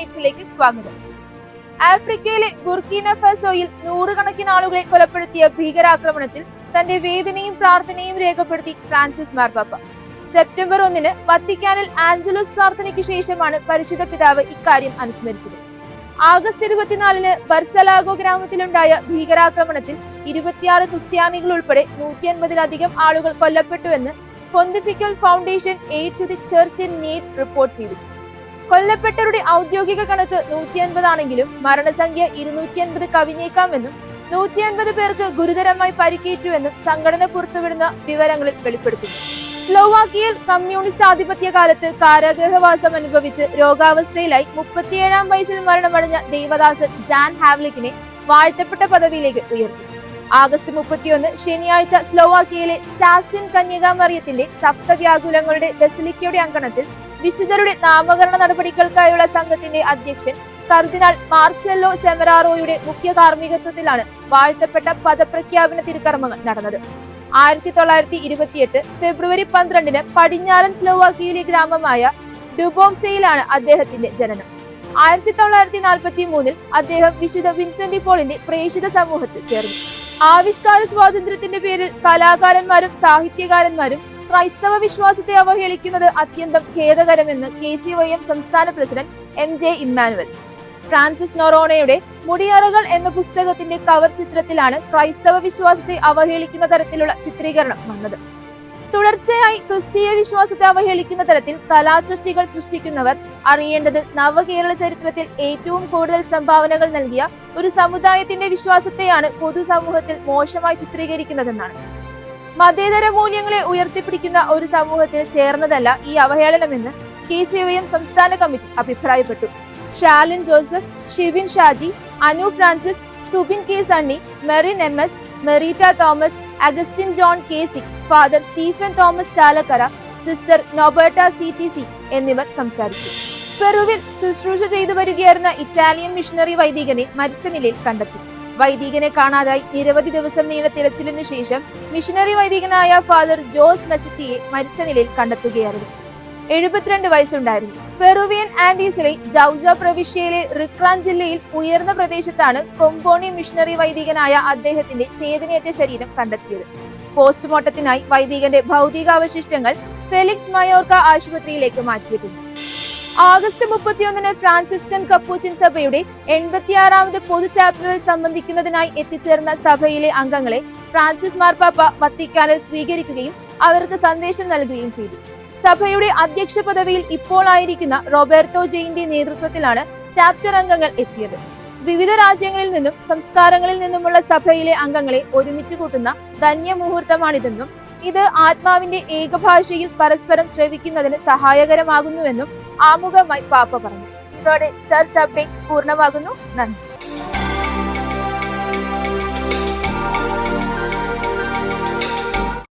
മിനിറ്റ്സിലേക്ക് സ്വാഗതം. ആഫ്രിക്കയിലെ ബുർക്കീന ഫാസോയിൽ നൂറുകണക്കിന് ആളുകളെ കൊലപ്പെടുത്തിയ ഭീകരാക്രമണത്തിൽ തന്റെ വേദനയും പ്രാർത്ഥനയും രേഖപ്പെടുത്തി ഫ്രാൻസിസ് മാർപ്പാപ്പ. സെപ്റ്റംബർ 1 വത്തിക്കാനിൽ ആഞ്ചലോസ് പ്രാർത്ഥനയ്ക്ക് ശേഷമാണ് പരിശുദ്ധ പിതാവ് ഇക്കാര്യം അനുസ്മരിച്ചത്. ആഗസ്റ്റ് 24 ബർസലാഗോ ഗ്രാമത്തിലുണ്ടായ ഭീകരാക്രമണത്തിൽ 26 ക്രിസ്ത്യാനികൾ ഉൾപ്പെടെ 150-ലധികം ആളുകൾ കൊല്ലപ്പെട്ടുവെന്ന് pontifical foundation aid to the church in need report ചെയ്തു. കൊല്ലപ്പെട്ടവരുടെ ഔദ്യോഗിക കണക്ക് 150 ആണെങ്കിലും മരണസംഖ്യ 250 കവിഞ്ഞേക്കാമെന്നും 150 പേർക്ക് ഗുരുതരമായി പരിക്കേറ്റുവെന്നും സംഘടന പുറത്തുവിടുന്ന വിവരങ്ങളിൽ വെളിപ്പെടുത്തുന്നു. സ്ലോവാക്കിയയിൽ കമ്മ്യൂണിസ്റ്റ് ആധിപത്യ കാലത്ത് കാരാഗൃഹവാസം അനുഭവിച്ച് രോഗാവസ്ഥയിലായി 37-ാം വയസ്സിൽ മരണമടഞ്ഞ ദൈവദാസൻ ജാൻ ഹാവ്ലിക്കിനെ വാഴ്ത്തപ്പെട്ട പദവിയിലേക്ക് ഉയർത്തി. ആഗസ്റ്റ് 31 ശനിയാഴ്ച സ്ലോവാക്കിയയിലെ സാസ്റ്റിൻ കന്യകാമറിയത്തിന്റെ സപ്തവ്യാകുലങ്ങളുടെ ബസിലിക്കയുടെ അങ്കണത്തിൽ വിശുദ്ധരുടെ നാമകരണ നടപടികൾക്കായുള്ള സംഘത്തിന്റെ അധ്യക്ഷൻ കർദിനാൾ മാർച്ചെല്ലോ സെമറാറോയുടെ മുഖ്യ കാർമ്മികത്വത്തിലാണ് വാഴ്ത്തപ്പെട്ട പദപ്രഖ്യാപന തിരുക്കർമ്മങ്ങൾ നടന്നത്. 1928 ഫെബ്രുവരി 12 പടിഞ്ഞാറൻ സ്ലോവാക്കിയയിലെ ഗ്രാമമായ ഡുബോവ്സയിലാണ് അദ്ദേഹത്തിന്റെ ജനനം. 1943 അദ്ദേഹം വിശുദ്ധ വിൻസെന്റ് പോളിന്റെ പ്രേക്ഷിത സമൂഹത്തിൽ ചേർന്നു. ആവിഷ്കാര സ്വാതന്ത്ര്യത്തിന്റെ പേരിൽ കലാകാരന്മാരും സാഹിത്യകാരന്മാരും ക്രൈസ്തവ വിശ്വാസത്തെ അവഹേളിക്കുന്നത് അത്യന്തം ഖേദകരമെന്ന് KCYM സംസ്ഥാന പ്രസിഡന്റ് MJ ഇമ്മാനുവൽ. ഫ്രാൻസിസ് നൊറോണയുടെ മുടിയറകൾ എന്ന പുസ്തകത്തിന്റെ കവർ ചിത്രത്തിലാണ് ക്രൈസ്തവ വിശ്വാസത്തെ അവഹേളിക്കുന്ന തരത്തിലുള്ള ചിത്രീകരണം വന്നത്. തുടർച്ചയായി ക്രിസ്തീയ വിശ്വാസത്തെ അവഹേളിക്കുന്ന തരത്തിൽ കലാസൃഷ്ടികൾ സൃഷ്ടിക്കുന്നവർ അറിയേണ്ടത് നവകേരള ചരിത്രത്തിൽ ഏറ്റവും കൂടുതൽ സംഭാവനകൾ നൽകിയ ഒരു സമുദായത്തിന്റെ വിശ്വാസത്തെയാണ് പൊതുസമൂഹത്തിൽ മോശമായി ചിത്രീകരിക്കുന്നതെന്നാണ്. മതേതര മൂല്യങ്ങളെ ഉയർത്തിപ്പിടിക്കുന്ന ഒരു സമൂഹത്തിൽ ചേർന്നതല്ല ഈ അവഹേളനമെന്ന് KCYM സംസ്ഥാന കമ്മിറ്റി അഭിപ്രായപ്പെട്ടു. Shalin Joseph, Shibin Shaji, Anu Francis, Subin K Sunny, Merin MS, Mereeta Thomas, Augustine John KC, father Stephen Thomas Chalakkara, sister Norberta CTC എന്നിവർ സംസാരിച്ചു. പെറുവിൽ ശുശ്രൂഷ ചെയ്തു വരികയായിരുന്ന ഇറ്റാലിയൻ മിഷണറി വൈദികനെ മരിച്ച നിലയിൽ കണ്ടെത്തി. വൈദികനെ കാണാതായി നിരവധി ദിവസം നീണ്ട തിരച്ചിലിനു ശേഷം മിഷണറി വൈദികനായ ഫാദർ ജോസ് മെസറ്റിയെ മരിച്ച നിലയിൽ കണ്ടെത്തുകയായിരുന്നു. 72 വയസ്സുണ്ടായിരുന്നു. പെറുവിയൻ ആൻഡീസിലെ ജൗജ പ്രവിശ്യയിലെ റിക്രാൻ ജില്ലയിൽ ഉയർന്ന പ്രദേശത്താണ് കൊമ്പോണി മിഷണറി വൈദികനായ അദ്ദേഹത്തിന്റെ ചേതനയേറ്റ ശരീരം കണ്ടെത്തിയത്. പോസ്റ്റ്മോർട്ടത്തിനായി വൈദികന്റെ ഭൗതികാവശിഷ്ടങ്ങൾ ഫെലിക്സ് മയോർക്ക ആശുപത്രിയിലേക്ക് മാറ്റിയിട്ടുണ്ട്. ആഗസ്റ്റ് 31 ഫ്രാൻസിസ്കൻ കപ്പൂച്ചിൻ സഭയുടെ 86ാമത് പൊതു ചാപ്റ്ററിൽ സംബന്ധിക്കുന്നതിനായി എത്തിച്ചേർന്ന സഭയിലെ അംഗങ്ങളെ ഫ്രാൻസിസ് മാർപ്പാപ്പ വത്തിക്കാനിൽ സ്വീകരിക്കുകയും അവർക്ക് സന്ദേശം നൽകുകയും ചെയ്തു. സഭയുടെ അധ്യക്ഷ പദവിയിൽ ഇപ്പോൾ ആയിരിക്കുന്ന റോബർട്ടോ ജെയിന്റെ നേതൃത്വത്തിലാണ് ചാപ്റ്റർ അംഗങ്ങൾ എത്തിയത്. വിവിധ രാജ്യങ്ങളിൽ നിന്നും സംസ്കാരങ്ങളിൽ നിന്നുമുള്ള സഭയിലെ അംഗങ്ങളെ ഒരുമിച്ച് കൂട്ടുന്ന ധന്യമുഹൂർത്തമാണിതെന്നും ഇത് ആത്മാവിന്റെ ഏകഭാഷയിൽ പരസ്പരം ശ്രവിക്കുന്നതിന് സഹായകരമാകുന്നുവെന്നും ആമുഖമായി പാപ്പ പറഞ്ഞു. ഇതോടെ ചർച്ച് അപ്ഡേറ്റ്സ് പൂർണ്ണമാകുന്നു. നന്ദി.